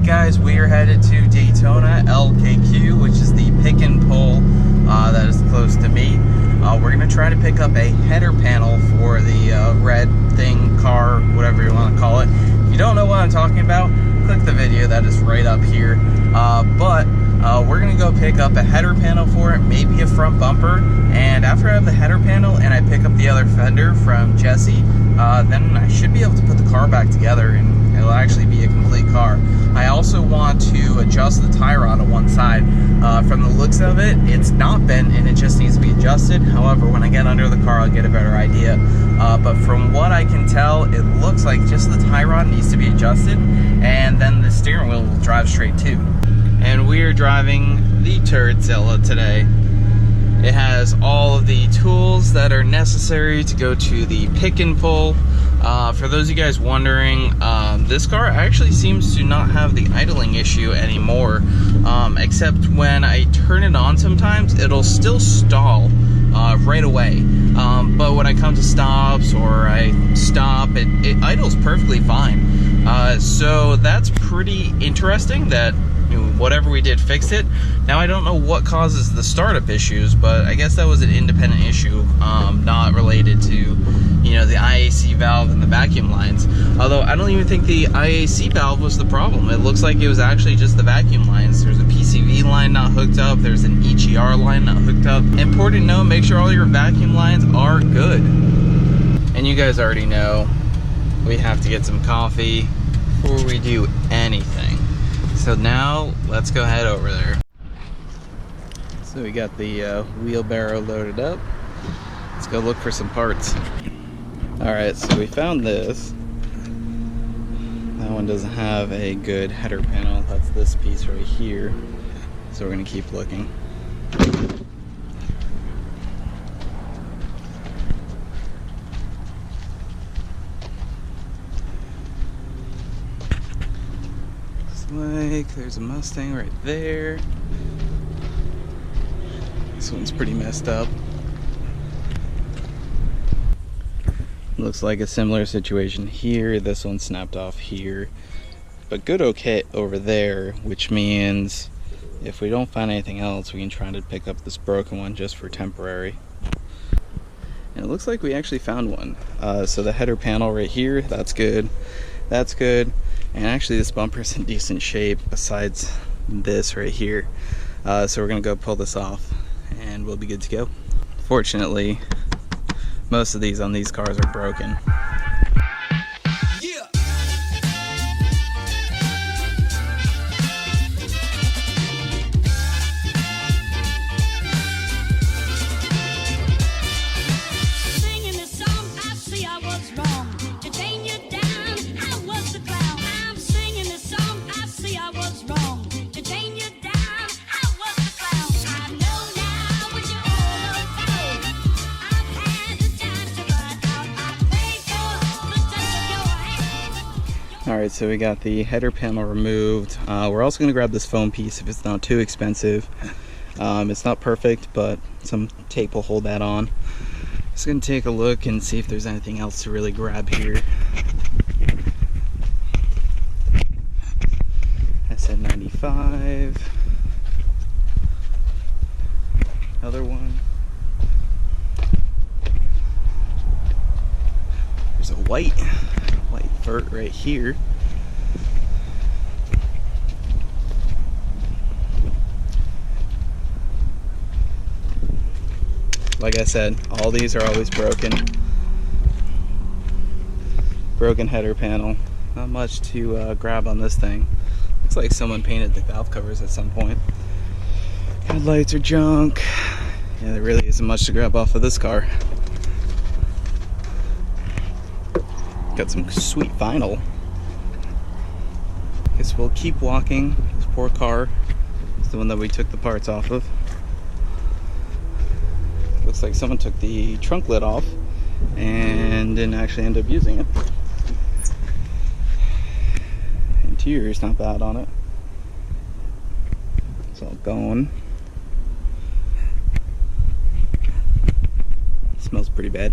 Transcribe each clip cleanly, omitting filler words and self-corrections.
guys, we are headed to Daytona LKQ, which is the pick and pull that is close to me. We're going to try to pick up a header panel for the red thing, car, whatever you want to call it. If you don't know what I'm talking about, click the video that is right up here. We're going to go pick up a header panel for it, maybe a front bumper, and after I have the header panel and I pick up the other fender from Jesse, then I should be able to put the car back together and it'll actually be a complete car. I also want to adjust the tie rod on one side. From the looks of it, it's not bent and it just needs to be adjusted. However, when I get under the car, I'll get a better idea. But from what I can tell, it looks like just the tie rod needs to be adjusted, and then the steering wheel will drive straight too. And we are driving the Turdzilla today. It has all of the tools that are necessary to go to the pick and pull. For those of you guys wondering, this car actually seems to not have the idling issue anymore, except when I turn it on sometimes, it'll still stall right away. But when I come to stops or I stop, it idles perfectly fine. So that's pretty interesting that whatever we did fixed it. Now I don't know what causes the startup issues, but I guess that was an independent issue, not related to the IAC valve and the vacuum lines. Although I don't even think the IAC valve was the problem. It looks like it was actually just the vacuum lines. There's a PCV line not hooked up, there's an EGR line not hooked up. Important to know, make sure all your vacuum lines are good. And you guys already know we have to get some coffee before we do anything. So now let's go head over there. So we got the wheelbarrow loaded up. Let's go look for some parts. Alright, so we found this. That one doesn't have a good header panel. That's this piece right here. So we're going to keep looking. Looks like there's a Mustang right there. This one's pretty messed up. Looks like a similar situation here. This one snapped off here, but good okay over there, which means if we don't find anything else, we can try to pick up this broken one just for temporary. And it looks like we actually found one. So the header panel right here, that's good. That's good. And actually this bumper's in decent shape besides this right here. So we're gonna go pull this off and we'll be good to go. Fortunately, most of these on these cars are broken. Alright, so we got the header panel removed. We're also going to grab this foam piece if it's not too expensive. It's not perfect, but some tape will hold that on. Just going to take a look and see if there's anything else to really grab here. SN95. Another one. There's a white vert right here. Like I said, all these are always broken. Broken header panel. Not much to grab on this thing. Looks like someone painted the valve covers at some point. Headlights are junk. Yeah, there really isn't much to grab off of this car. Got some sweet vinyl. Guess we'll keep walking. This poor car is the one that we took the parts off of. Looks like someone took the trunk lid off and didn't actually end up using it. Interior's not bad on it. It's all going. It smells pretty bad.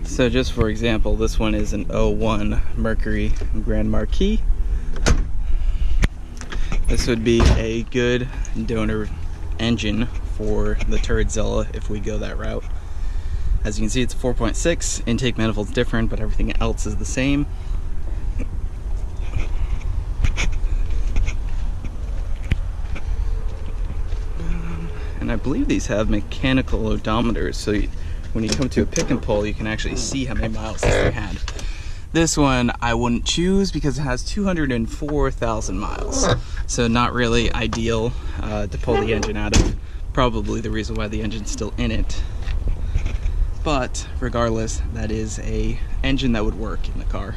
So just for example, this one is an 01 Mercury Grand Marquis. This would be a good donor engine for the Turdzilla if we go that route. As you can see, it's a 4.6. Intake manifold's different, but everything else is the same. And I believe these have mechanical odometers, so when you come to a pick and pull, you can actually see how many miles this thing had. This one I wouldn't choose because it has 204,000 miles, so not really ideal to pull the engine out of. Probably the reason why the engine's still in it. But regardless, that is a engine that would work in the car.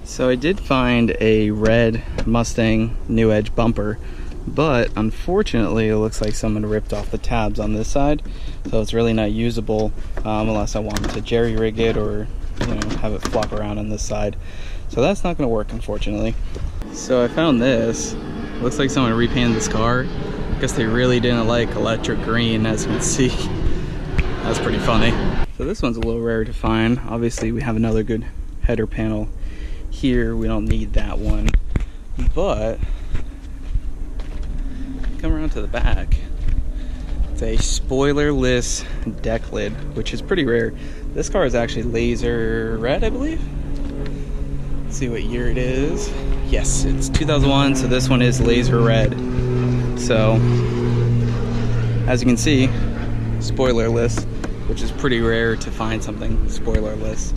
So I did find a red Mustang New Edge bumper, but unfortunately it looks like someone ripped off the tabs on this side, so it's really not usable unless I wanted to jerry rig it or, you know, have it flop around on this side. So that's not going to work, unfortunately. So I found this. Looks like someone repainted this car. I guess they really didn't like electric green, as you can see. That's pretty funny. So this one's a little rare to find. Obviously we have another good header panel here. We don't need that one, but come around to the back. It's a spoilerless deck lid, which is pretty rare. This car is actually laser red, I believe. Let's see what year it is. Yes, it's 2001, so this one is laser red. So, as you can see, spoilerless, which is pretty rare to find something spoilerless.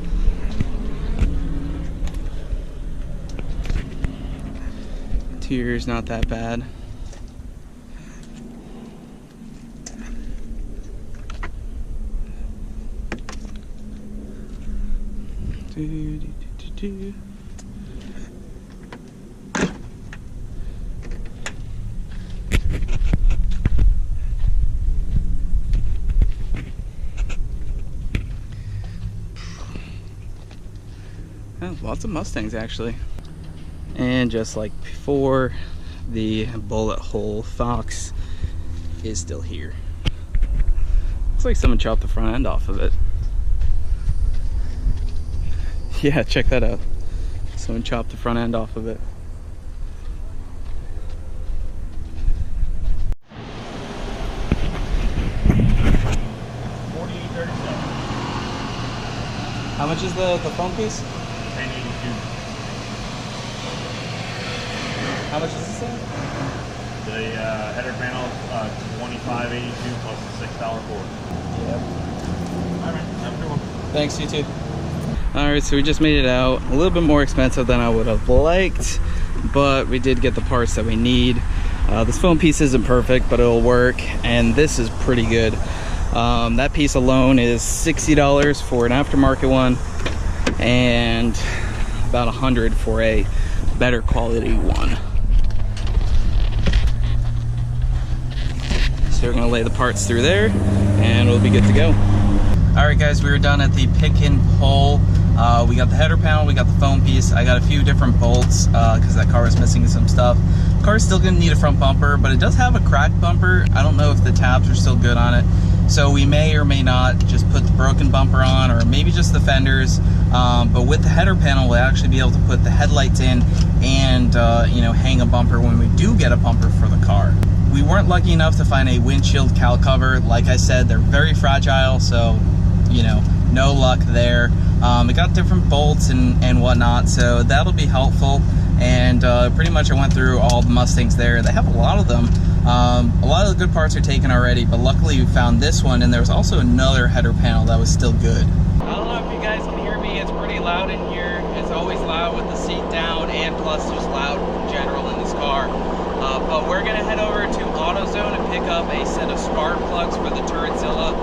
Interior's not that bad. Oh, lots of Mustangs actually. And just like before, the bullet hole Fox is still here. Looks like someone chopped the front end off of it. Yeah, check that out. Someone chopped the front end off of it. How much is the phone piece? $10.82. How much is this thing? The header panel, $25.82 plus a $6 cord. Yep. All right, have a good one. Thanks, you too. Alright, so we just made it out. A little bit more expensive than I would have liked, but we did get the parts that we need. This phone piece isn't perfect, but it'll work, and this is pretty good. That piece alone is $60 for an aftermarket one, and about $100 for a better quality one. So we're gonna lay the parts through there, and we'll be good to go. Alright guys, we were done at the pick and pull. We got the header panel, we got the phone piece. I got a few different bolts because that car was missing some stuff. The car's still gonna need a front bumper, but it does have a cracked bumper. I don't know if the tabs are still good on it. So we may or may not just put the broken bumper on, or maybe just the fenders. But with the header panel, we'll actually be able to put the headlights in and you know, hang a bumper when we do get a bumper for the car. We weren't lucky enough to find a windshield cowl cover. Like I said, they're very fragile, so you know, no luck there. It got different bolts and whatnot, so that'll be helpful. And pretty much I went through all the Mustangs there. They have a lot of them. A lot of the good parts are taken already, but luckily we found this one, and there was also another header panel that was still good. I don't know if you guys can hear me. It's pretty loud in here. It's always loud with the seat down, and plus just loud in general in this car. But we're gonna head over to AutoZone and pick up a set of spark plugs for the Turdzilla.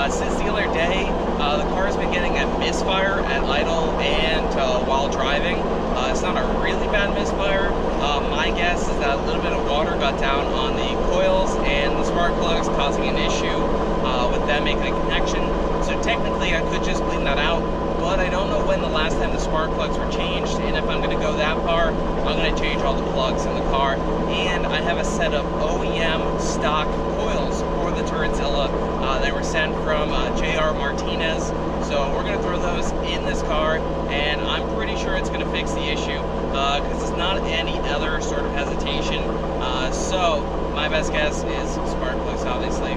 Since the other day, the car's been getting a misfire at idle and while driving. It's not a really bad misfire. My guess is that a little bit of water got down on the coils and the spark plugs, causing an issue with them making a connection. So technically I could just clean that out, but I don't know when the last time the spark plugs were changed, and if I'm going to go that far, I'm going to change all the plugs in the car. And I have a set of OEM stock coils for the Turdzilla that were sent from J.R. Martinez. So we're gonna throw those in this car, and I'm pretty sure it's gonna fix the issue because it's not any other sort of hesitation. So my best guess is spark plugs, obviously.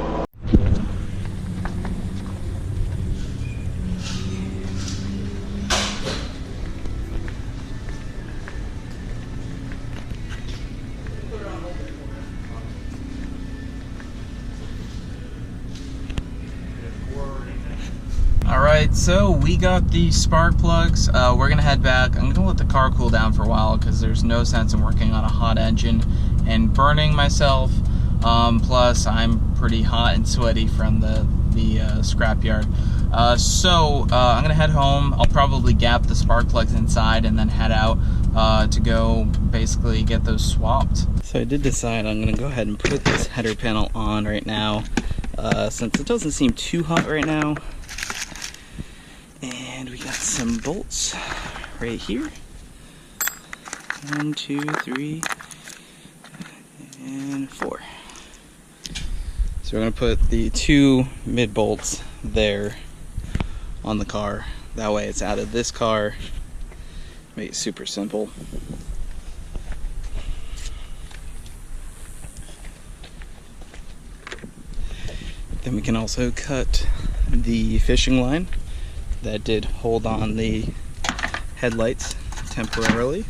Alright, so we got the spark plugs. We're gonna head back. I'm gonna let the car cool down for a while because there's no sense in working on a hot engine and burning myself. Plus, I'm pretty hot and sweaty from the scrapyard. So I'm gonna head home. I'll probably gap the spark plugs inside and then head out to go basically get those swapped. So I did decide I'm gonna go ahead and put this header panel on right now since it doesn't seem too hot right now. And we got some bolts right here. 1, 2, 3, and 4. So we're gonna put the 2 mid bolts there on the car. That way it's out of this car. Make it super simple. Then we can also cut the fishing line that did hold on the headlights temporarily.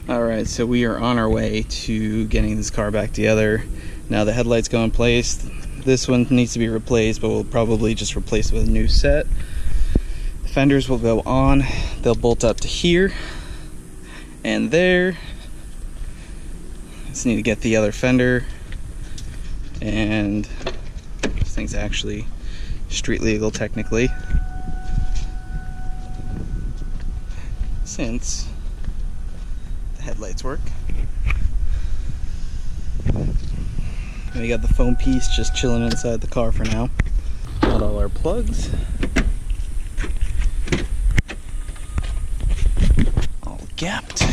Alright, so we are on our way to getting this car back together. Now the headlights go in place. This one needs to be replaced, but we'll probably just replace it with a new set. The fenders will go on. They'll bolt up to here and there. Just need to get the other fender, and this thing's actually street legal technically, since the headlights work. And we got the foam piece just chilling inside the car for now. Got all our plugs all gapped.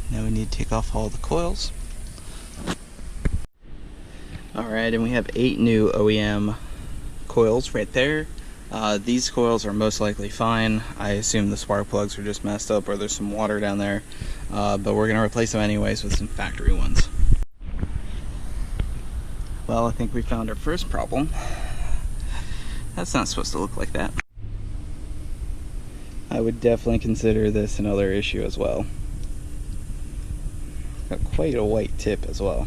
Now we need to take off all the coils. Alright, and we have 8 new OEM coils right there. These coils are most likely fine. I assume the spark plugs are just messed up or there's some water down there. But we're going to replace them anyways with some factory ones. Well, I think we found our first problem. That's not supposed to look like that. I would definitely consider this another issue as well. Got quite a white tip as well.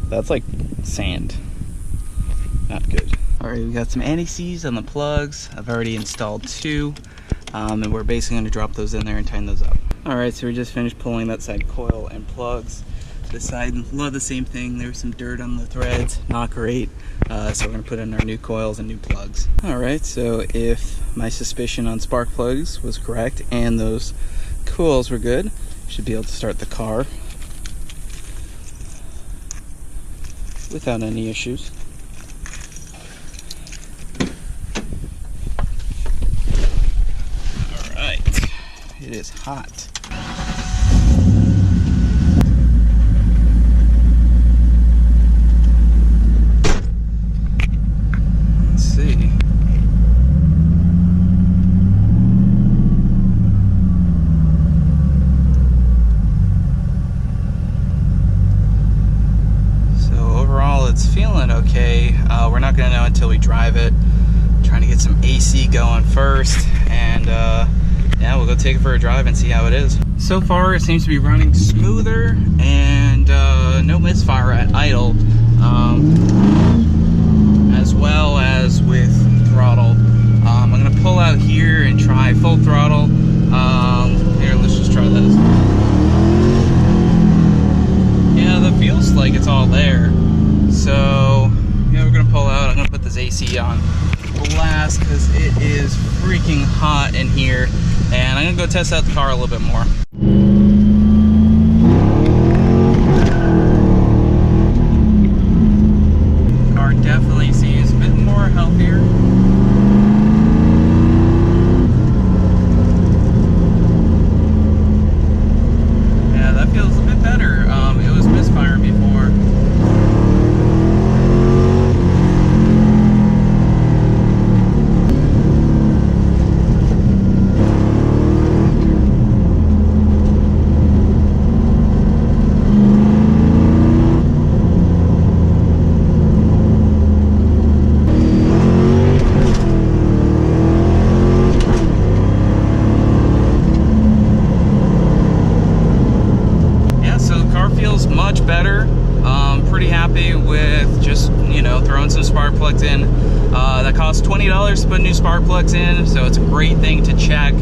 That's like sand. Not good. Alright, we got some anti-seize on the plugs. I've already installed 2. And we're basically going to drop those in there and tighten those up. Alright, so we just finished pulling that side coil and plugs. This side, love the same thing. There was some dirt on the threads. Not great. So we're going to put in our new coils and new plugs. Alright, so if my suspicion on spark plugs was correct and those coils were good, should be able to start the car without any issues. Alright, it is hot. Let's see. It's feeling okay. We're not going to know until we drive it. Trying to get some AC going first, and yeah, we'll go take it for a drive and see how it is. So far, it seems to be running smoother, and no misfire at idle, as well as with throttle. I'm gonna pull out here and try full throttle. Here, let's just try this. Yeah, that feels like it's all there. So yeah, we're gonna pull out. I'm gonna put this AC on blast because it is freaking hot in here, and I'm gonna go test out the car a little bit more. Car definitely seems a bit more healthier. Yeah, that feels a bit better. It was misfiring before. Feels much better. Pretty happy with just, you know, throwing some spark plugs in. That costs $20 to put new spark plugs in, so it's a great thing to check.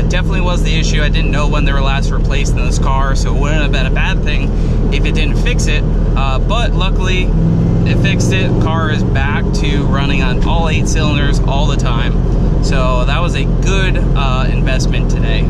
Definitely was the issue. I didn't know when they were last replaced in this car, so it wouldn't have been a bad thing if it didn't fix it. But luckily, it fixed it. Car is back to running on all 8 cylinders all the time. So that was a good investment today.